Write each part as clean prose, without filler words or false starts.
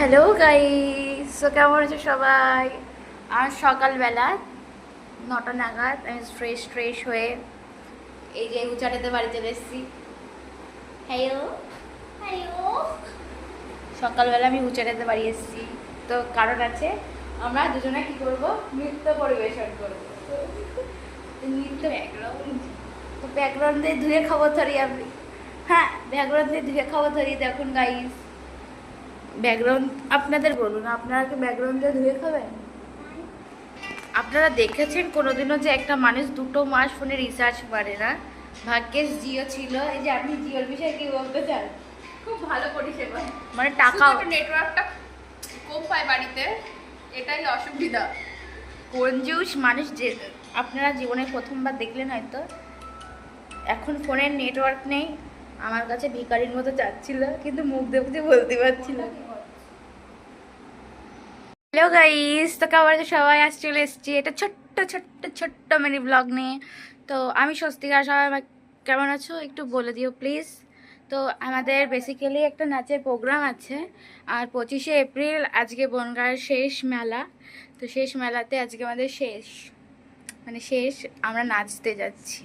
Hello guys, তো কেমন আছো সবাই? আর সকালবেলা 9টা নাগাদ আমি ফ্রেশ হয়ে এই যে উচাটাতে বাড়ি চলে এসেছি। হ্যালো হ্যালো, সকালবেলা আমি উচাটাতে বাড়ি এসেছি। তো কারণ আছে, আমরা দুজনে কি করব, নৃত্য পরিবেশন করব। নৃত্য ব্যাকগ্রাউন্ডে ধুয়ে খাবো ধরি আমি। হ্যাঁ, ব্যাকগ্রাউন্ডে ধুয়ে খাবো ধরি। দেখুন গাইস, ব্যাকগ্রাউন্ড আপনাদের বলুন, আপনারা কি ব্যাকগ্রাউন্ডে ধুয়ে খাবেন? আপনারা দেখেছেন কোনোদিনও যে একটা মানুষ 2 মাস ফোনে রিচার্জ পারে না? ভাগ্যেশ জিও ছিল। এই যে আপনি জিওর বিষয়ে কি বলতে চান? খুব ভালো পরিষেবা, মানে টাকা নেটওয়ার্কটা কম পায় বাড়িতে, এটাই অসুবিধা। কনজুস মানুষ যে আপনারা জীবনে প্রথমবার দেখলেন হয়তো। এখন ফোনের নেটওয়ার্ক নেই, আমার কাছে ভিখারির মতো যাচ্ছিল, কিন্তু মুখ দেখতে বলতে পারছিল। হ্যালো গাইস, তো কেমন আছে সবাই? আজ চলে এসেছি এটা ছোট্ট মিনি ব্লগ নিয়ে। তো আমি স্বস্তিকা, সবাই কেমন আছো একটু বলে দিও প্লিজ। তো আমাদের বেসিক্যালি একটা নাচের প্রোগ্রাম আছে, আর 25শে এপ্রিল আজকে বনগাঁয়ের শেষ মেলা। তো শেষ মেলাতে আজকে আমাদের শেষ আমরা নাচতে যাচ্ছি।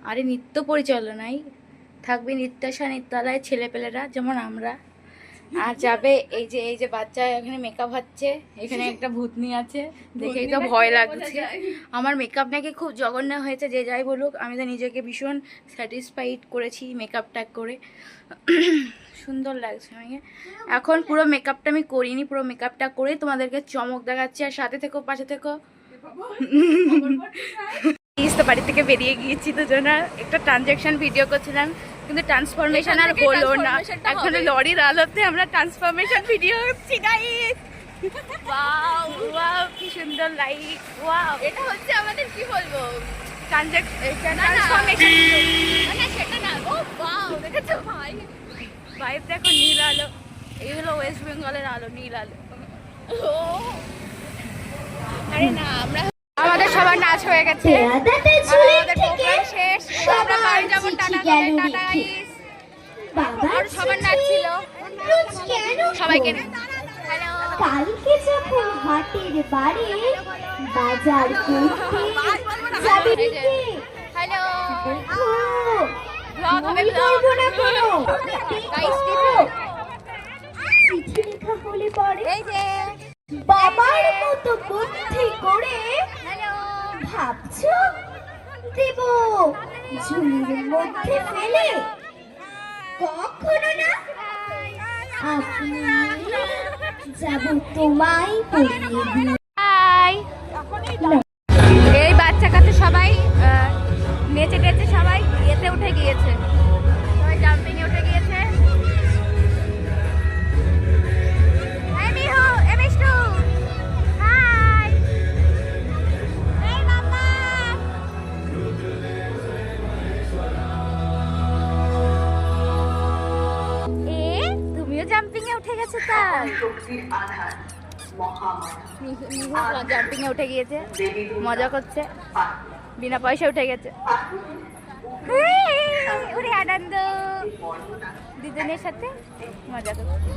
আরে নৃত্য পরিচালনায় থাকবে নৃত্যাশা নৃত্যালয়ের ছেলেপেলেরা, যেমন আমরা। আর যাবে এই যে বাচ্চা এখানে মেকআপ হচ্ছে, এখানে একটা ভূতনি আছে, দেখেই তো ভয় লাগছে। আমার মেকআপ নাকি খুব জঘন্য হয়েছে, যে যাই বলুক, আমি তো নিজেকে ভীষণ স্যাটিসফাইড করেছি মেকআপটা করে। সুন্দর লাগছে আমাকে। এখন পুরো মেকআপটা আমি করিনি, পুরো মেকআপটা করে তোমাদেরকে চমক দেখাচ্ছি। আর সাথে থেকো, পাশে থেকো। তো বাড়ি থেকে বেরিয়ে গিয়েছি দুজনা, একটা ট্রানজ্যাকশন ভিডিও করছিলাম, কিন্তু ট্রান্সফরমেশন আর হলো না। এখন লরির আলোতে আমরা ট্রান্সফরমেশন ভিডিও করছি গাইস। ওয়াও ওয়াও, কি সুন্দর লাইট। ওয়াও, এটা হচ্ছে আমাদের কি বলবো, ট্রান্সফরমেশন। না সেটা না, ও ওয়াও, দেখেছো ভাই, ভাইব দেখো, নীল আলো। এই হলো ওয়েস্ট বেঙ্গলের আলো, নীল আলো। ও আরে না, আমাদের সবার নাচ হয়ে গেছে, আমাদের প্রোগ্রাম শেষ। আমরা বাড়ি যাবো। Tata tata guys. আর সবার নাচ ছিল, সবাইকে হ্যালো। কালকে যখন হাটের বাড়ি বাজার করতে যাবি রে, হ্যালো, দেখো ব্লগ হবে, আমি ব্লগ বলবো না কোনো গাইস। চিঠি লেখা হলে পরে এই যে বাবার মতো বুদ্ধি করে হ্যালো, ভাবছো দেব ঝুলির মধ্যে ফেলে? কখনো না, আপনি যাব তোমায় পড়িয়ে দিয়ে। হাই। এই বাচ্চা কাচ্চা সবাই নেচে টেচে সবাই ইয়েতে উঠে গিয়েছে, সবাই জাম্পিং এ উঠে গিয়েছে। এই মিহু, এই মিষ্টু, হাই। এই মাম্মা। তুমিও জাম্পিং এ উঠে গেছো? তাই জাম্পিং এ উঠে গিয়েছে, মজা করছে, বিনা পয়সা উঠে গেছে। ওরে আনন্দ, দুজনের সাথে মজা করছে।